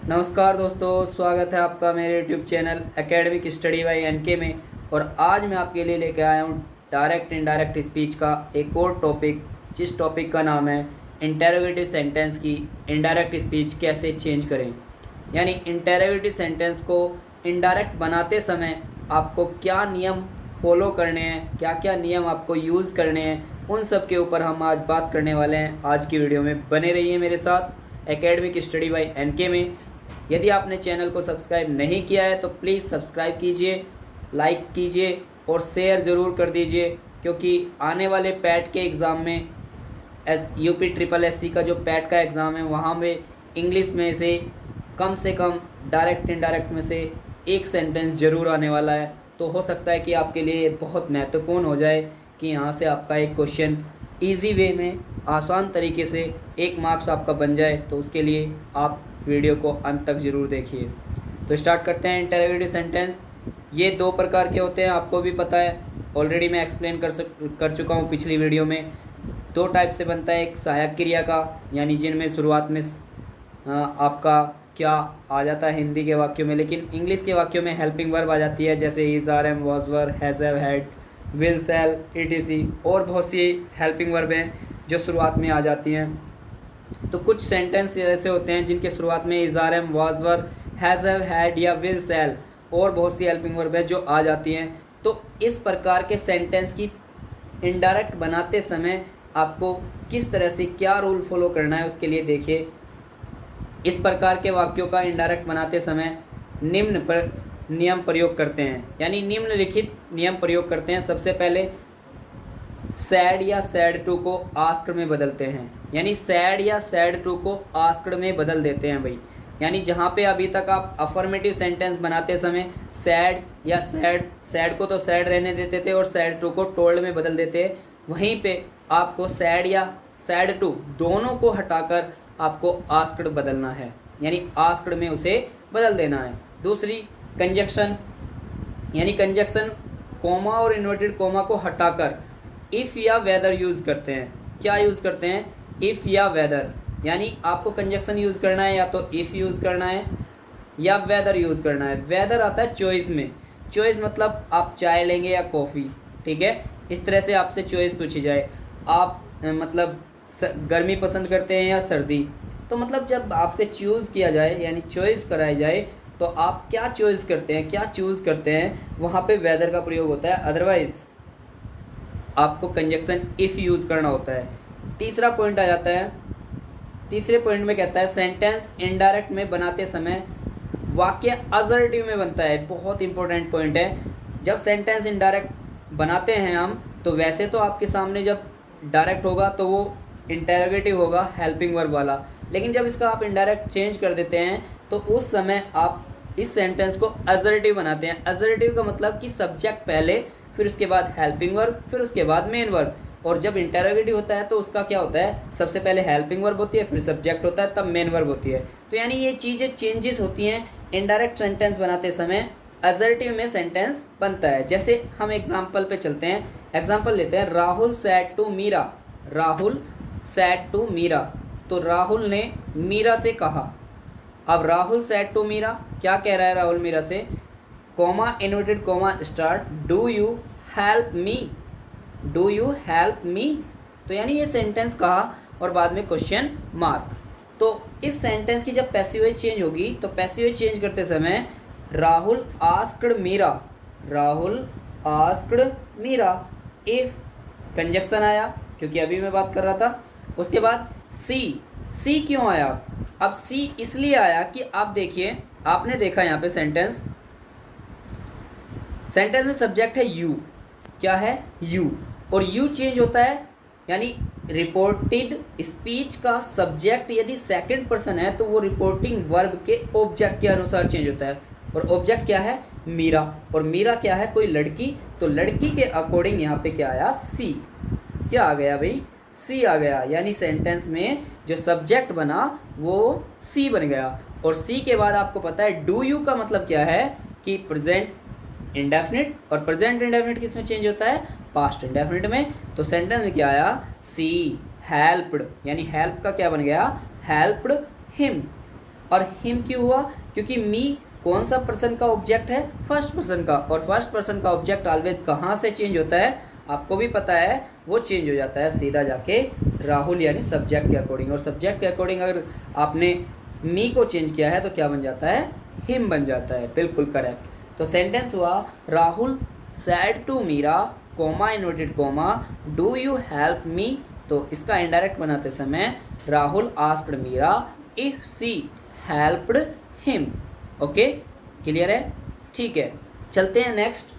नमस्कार दोस्तों, स्वागत है आपका मेरे YouTube channel academic study by NK में। और आज मैं आपके लिए लेकर आया हूँ डायरेक्ट इनडायरेक्ट स्पीच का एक और टॉपिक, जिस टॉपिक का नाम है इंटेरोगेटिव सेंटेंस की इनडायरेक्ट स्पीच कैसे चेंज करें। यानी इंटेरोगेटिव सेंटेंस को इनडायरेक्ट बनाते समय आपको क्या नियम फॉलो करने हैं, क्या क्या नियम आपको यूज़ करने हैं, उन सब के ऊपर हम आज बात करने वाले हैं। आज की वीडियो में बने रहिए मेरे साथ एकेडमिक स्टडी बाय एनके में। यदि आपने चैनल को सब्सक्राइब नहीं किया है तो प्लीज़ सब्सक्राइब कीजिए, लाइक कीजिए और शेयर ज़रूर कर दीजिए, क्योंकि आने वाले पैट के एग्ज़ाम में यूपी ट्रिपल एससी का जो पैट का एग्ज़ाम है वहाँ में इंग्लिश में से कम डायरेक्ट इनडायरेक्ट में से एक सेंटेंस ज़रूर आने वाला है। तो हो सकता है कि आपके लिए बहुत महत्वपूर्ण हो जाए कि यहाँ से आपका एक क्वेश्चन ईजी वे में आसान तरीके से 1 मार्क्स आपका बन जाए। तो उसके लिए आप वीडियो को अंत तक ज़रूर देखिए। तो स्टार्ट करते हैं। इंटेरोगेटिव सेंटेंस ये 2 प्रकार के होते हैं, आपको भी पता है, ऑलरेडी मैं एक्सप्लेन कर चुका हूँ पिछली वीडियो में। 2 टाइप से बनता है, एक सहायक क्रिया का, यानी जिनमें शुरुआत में आपका क्या आ जाता है हिंदी के वाक्यों में, लेकिन इंग्लिश के वाक्यों में हेल्पिंग वर्ब आ जाती है, जैसे is, are, am, was, were, has, have, had, will, shall, etc। और बहुत सी हेल्पिंग वर्ब हैं जो शुरुआत में आ जाती हैं। तो कुछ सेंटेंस ऐसे होते हैं जिनके शुरुआत में is, are, am, was, were, has, have, had या विल, शैल और बहुत सी हेल्पिंग वर्ब है जो आ जाती हैं। तो इस प्रकार के सेंटेंस की इनडायरेक्ट बनाते समय आपको किस तरह से क्या रूल फॉलो करना है, उसके लिए देखिए। इस प्रकार के वाक्यों का इनडायरेक्ट बनाते समय निम्न पर नियम प्रयोग करते हैं, यानी निम्नलिखित नियम प्रयोग करते हैं। सबसे पहले सैड या सैड टू को आस्क्ड में बदलते हैं, यानी सैड या सैड टू को आस्क्ड में बदल देते हैं भाई। यानी जहाँ पे अभी तक आप अफर्मेटिव सेंटेंस बनाते समय सैड या सैड को तो सैड रहने देते थे और सैड टू को टोल्ड में बदल देते हैं, वहीं पे आपको सैड या सैड टू दोनों को हटाकर आपको आस्क्ड बदलना है, यानी आस्क्ड में उसे बदल देना है। दूसरी कंजक्शन, यानी कंजक्शन कोमा और इन्वर्टेड कोमा को हटाकर इफ़ या वेदर यूज़ करते हैं। क्या यूज़ करते हैं? इफ़ या वेदर, यानी आपको कंजक्शन यूज़ करना है, या तो इफ़ यूज़ करना है या वेदर यूज़ करना है। वेदर आता है चॉइस में, चॉइस मतलब आप चाय लेंगे या कॉफ़ी, ठीक है। इस तरह से आपसे चॉइस पूछी जाए, आप मतलब गर्मी पसंद करते हैं या सर्दी, तो मतलब जब आपसे चूज़ किया जाए यानी चॉइस कराई जाए तो आप क्या चॉइस करते हैं, क्या चूज़ करते हैं, वहाँ पे वेदर का प्रयोग होता है। अदरवाइज़ आपको कंजक्शन इफ़ यूज़ करना होता है। तीसरा पॉइंट आ जाता है, तीसरे पॉइंट में कहता है सेंटेंस इनडायरेक्ट में बनाते समय वाक्य असर्टिव में बनता है। बहुत इंपॉर्टेंट पॉइंट है। जब सेंटेंस इनडायरेक्ट बनाते हैं हम, तो वैसे तो आपके सामने जब डायरेक्ट होगा तो वो इंटेरोगेटिव होगा, हेल्पिंग वर्ब वाला, लेकिन जब इसका आप इनडायरेक्ट चेंज कर देते हैं तो उस समय आप इस सेंटेंस को असर्टिव बनाते हैं। असर्टिव का मतलब कि सब्जेक्ट पहले, फिर उसके बाद हेल्पिंग वर्ब, फिर उसके बाद मेन वर्ब। और जब इंटेरोगेटिव होता है तो उसका क्या होता है, सबसे पहले हेल्पिंग वर्ब होती है, फिर सब्जेक्ट होता है, तब मेन वर्ब होती है। तो यानी ये चीज़ें चेंजेस होती हैं इनडायरेक्ट सेंटेंस बनाते समय, असर्टिव में सेंटेंस बनता है। जैसे हम एग्जाम्पल पे चलते हैं, एग्जाम्पल लेते हैं, Rahul said to Meera. Rahul said to Meera, तो राहुल ने मीरा से कहा। अब राहुल सैड टू मीरा, क्या कह रहा है राहुल मीरा से, coma inverted comma start, do you help me, do you help me. तो यानी ये सेंटेंस कहा और बाद में क्वेश्चन मार्क। तो इस सेंटेंस की जब पैसिव वॉइस चेंज होगी तो पैसिव वॉइस चेंज करते समय Rahul asked Meera, Rahul asked Meera, if conjunction आया क्योंकि अभी मैं बात कर रहा था। उसके बाद सी क्यों आया? अब सी इसलिए आया कि आप देखिए, आपने देखा यहाँ पे सेंटेंस में सब्जेक्ट है यू, क्या है यू, और यू चेंज होता है, यानी रिपोर्टेड स्पीच का सब्जेक्ट यदि सेकंड पर्सन है तो वो रिपोर्टिंग वर्ब के ऑब्जेक्ट के अनुसार चेंज होता है। और ऑब्जेक्ट क्या है? मीरा, और मीरा क्या है? कोई लड़की, तो लड़की के अकॉर्डिंग यहाँ पे क्या आया? सी। क्या आ गया भाई? सी आ गया, यानी सेंटेंस में जो सब्जेक्ट बना वो सी बन गया। और सी के बाद आपको पता है डू यू का मतलब क्या है कि प्रेजेंट इंडेफिनिट, और प्रेजेंट इंडेफिनिट किस में चेंज होता है? पास्ट इंडेफिनिट में। तो सेंटेंस में क्या आया? सी हेल्प्ड, यानी हेल्प का क्या बन गया? Helped him. और हिम क्यों हुआ? क्योंकि मी कौन सा पर्सन का ऑब्जेक्ट है? फर्स्ट पर्सन का, और फर्स्ट पर्सन का ऑब्जेक्ट ऑलवेज कहाँ से चेंज होता है? आपको भी पता है, वो चेंज हो जाता है सीधा जाके राहुल यानी सब्जेक्ट के अकॉर्डिंग। और सब्जेक्ट के अकॉर्डिंग अगर आपने मी को चेंज किया है तो क्या बन जाता है? हिम बन जाता है। बिल्कुल करेक्ट। तो सेंटेंस हुआ Rahul said to Meera comma inverted comma do you help me. तो इसका इनडायरेक्ट बनाते समय Rahul asked Meera if she helped him. Okay, clear है? ठीक है, चलते हैं नेक्स्ट।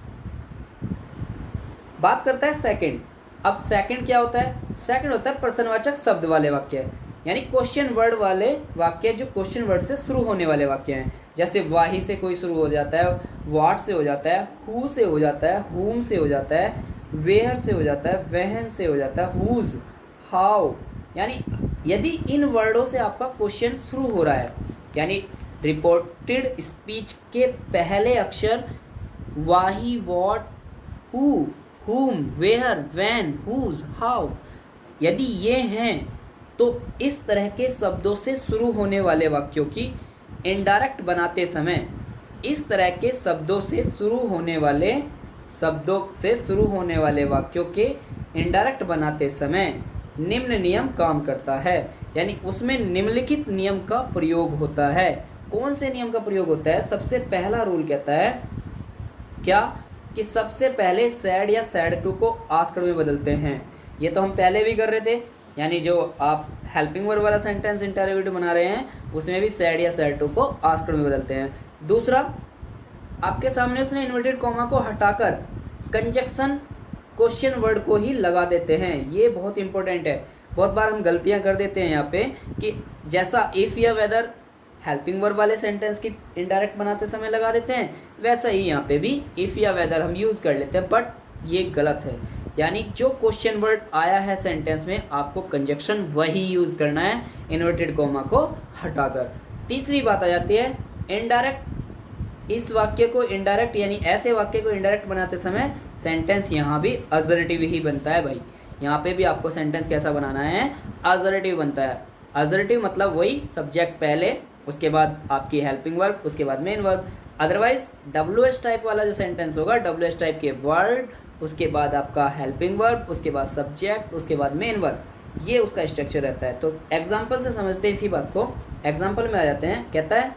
बात करता है सेकंड। अब सेकंड क्या होता है? सेकंड होता है प्रश्नवाचक शब्द वाले वाक्य, यानी क्वेश्चन वर्ड वाले वाक्य, जो क्वेश्चन वर्ड से शुरू होने वाले वाक्य हैं। जैसे वाही से कोई शुरू हो जाता है, व्हाट से हो जाता है, हु से हो जाता है, हुम से हो जाता है, वेयर से हो जाता है, वहन से हो जाता है, हुज, हाउ। यानी यदि इन वर्डों से आपका क्वेश्चन शुरू हो रहा है, यानी रिपोर्टेड स्पीच के पहले अक्षर वाही, व्हाट, हु, हुम, वेयर, व्हेन, हुज, हाउ, यदि ये हैं तो इस तरह के शब्दों से शुरू होने वाले वाक्यों की इनडायरेक्ट बनाते समय, इस तरह के शब्दों से शुरू होने वाले वाक्यों के इनडायरेक्ट बनाते समय निम्न नियम काम करता है। यानी उसमें निम्नलिखित नियम का प्रयोग होता है। कौन से नियम का प्रयोग होता है? सबसे पहला रूल कहता है क्या? कि सबसे पहले सैड या सैड टू को आस्क्ड में बदलते हैं। ये तो हम पहले भी कर रहे थे, यानी जो आप हेल्पिंग वर्ब वाला सेंटेंस इंटरोगेटिव बना रहे हैं उसमें भी सैड या सैड टू को आस्क्ड में बदलते हैं। दूसरा, आपके सामने उसने इन्वर्टेड कॉमा को हटाकर कंजक्शन क्वेश्चन वर्ड को ही लगा देते हैं। ये बहुत इंपॉर्टेंट है। बहुत बार हम गलतियां कर देते हैं यहाँ पे कि जैसा इफ़ या वेदर हेल्पिंग वर्ब वाले सेंटेंस की इनडायरेक्ट बनाते समय लगा देते हैं, वैसा ही यहाँ पे भी इफ़ या वेदर हम यूज़ कर लेते हैं, बट ये गलत है। यानी जो क्वेश्चन वर्ड आया है सेंटेंस में, आपको कंजक्शन वही यूज़ करना है इन्वर्टेड कॉमा को हटाकर। तीसरी बात आ जाती है इनडायरेक्ट। इस वाक्य को इनडायरेक्ट, यानी ऐसे वाक्य को इनडायरेक्ट बनाते समय सेंटेंस यहाँ भी अजर्टिव ही बनता है भाई। यहाँ पे भी आपको सेंटेंस कैसा बनाना है? अजर्टिव बनता है। अजर्टिव मतलब वही सब्जेक्ट पहले, उसके बाद आपकी हेल्पिंग वर्ब, उसके बाद main verb. Otherwise WH type वाला जो सेंटेंस होगा, WH टाइप के वर्ड, उसके बाद आपका हेल्पिंग वर्ब, उसके बाद सब्जेक्ट, उसके बाद मेन वर्ब, ये उसका स्ट्रक्चर रहता है। तो एग्जाम्पल से समझते हैं इसी बात को। एग्जाम्पल में आ जाते हैं। कहता है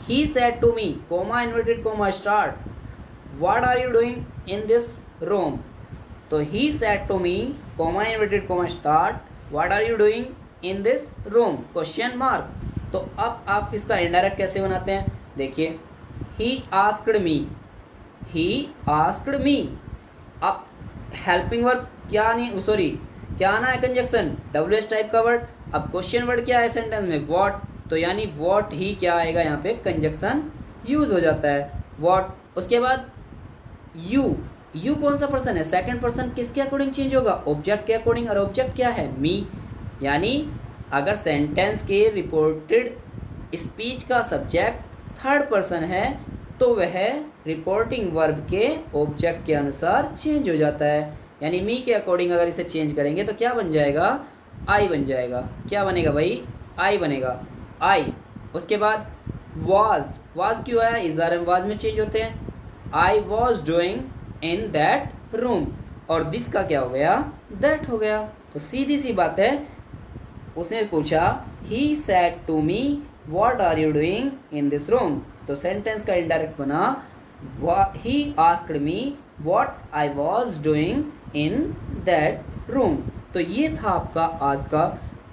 he said to me comma inverted comma start what are you doing in this room. तो he said to me comma inverted comma start what are you doing in this room question mark. तो अब आप इसका indirect कैसे बनाते हैं? देखिए, ही asked मी, ही asked मी। अब हेल्पिंग वर्ब क्या नहीं, सॉरी क्या आना है? कंजक्शन, WH टाइप का वर्ड। अब क्वेश्चन वर्ड क्या है सेंटेंस में? व्हाट। तो यानी व्हाट ही क्या आएगा यहाँ पे? कंजक्शन यूज हो जाता है, व्हाट। उसके बाद यू, यू कौन सा पर्सन है? Second person. किसके अकॉर्डिंग चेंज होगा? ऑब्जेक्ट के अकॉर्डिंग, और ऑब्जेक्ट क्या है? मी। यानी अगर सेंटेंस के रिपोर्टेड स्पीच का सब्जेक्ट थर्ड पर्सन है तो वह रिपोर्टिंग वर्ब के ऑब्जेक्ट के अनुसार चेंज हो जाता है। यानी मी के अकॉर्डिंग अगर इसे चेंज करेंगे तो क्या बन जाएगा? आई बन जाएगा। क्या बनेगा भाई? आई बनेगा, आई। उसके बाद वाज, वाज क्यों आया? इज़ार वाज में चेंज होते हैं। आई was doing in that room, और दिस का क्या हो गया? दैट हो गया। तो सीधी सी बात है, उसने पूछा he said to me what are you doing in this room. तो सेंटेंस का इनडायरेक्ट बना he asked me what I was doing in that room. तो ये था आपका आज का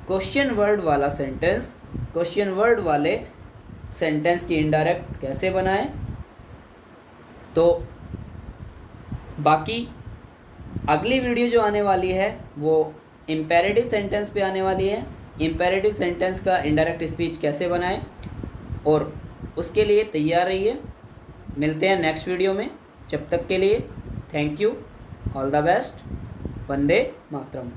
क्वेश्चन वर्ड वाला सेंटेंस। क्वेश्चन वर्ड वाले सेंटेंस की इनडायरेक्ट कैसे बनाएं। तो बाकी अगली वीडियो जो आने वाली है वो इम्पेरेटिव सेंटेंस पे आने वाली है। इम्पेरेटिव सेंटेंस का इनडायरेक्ट स्पीच कैसे बनाएं, और उसके लिए तैयार रहिए। मिलते हैं नेक्स्ट वीडियो में। जब तक के लिए thank you, all the best, Vande Mataram.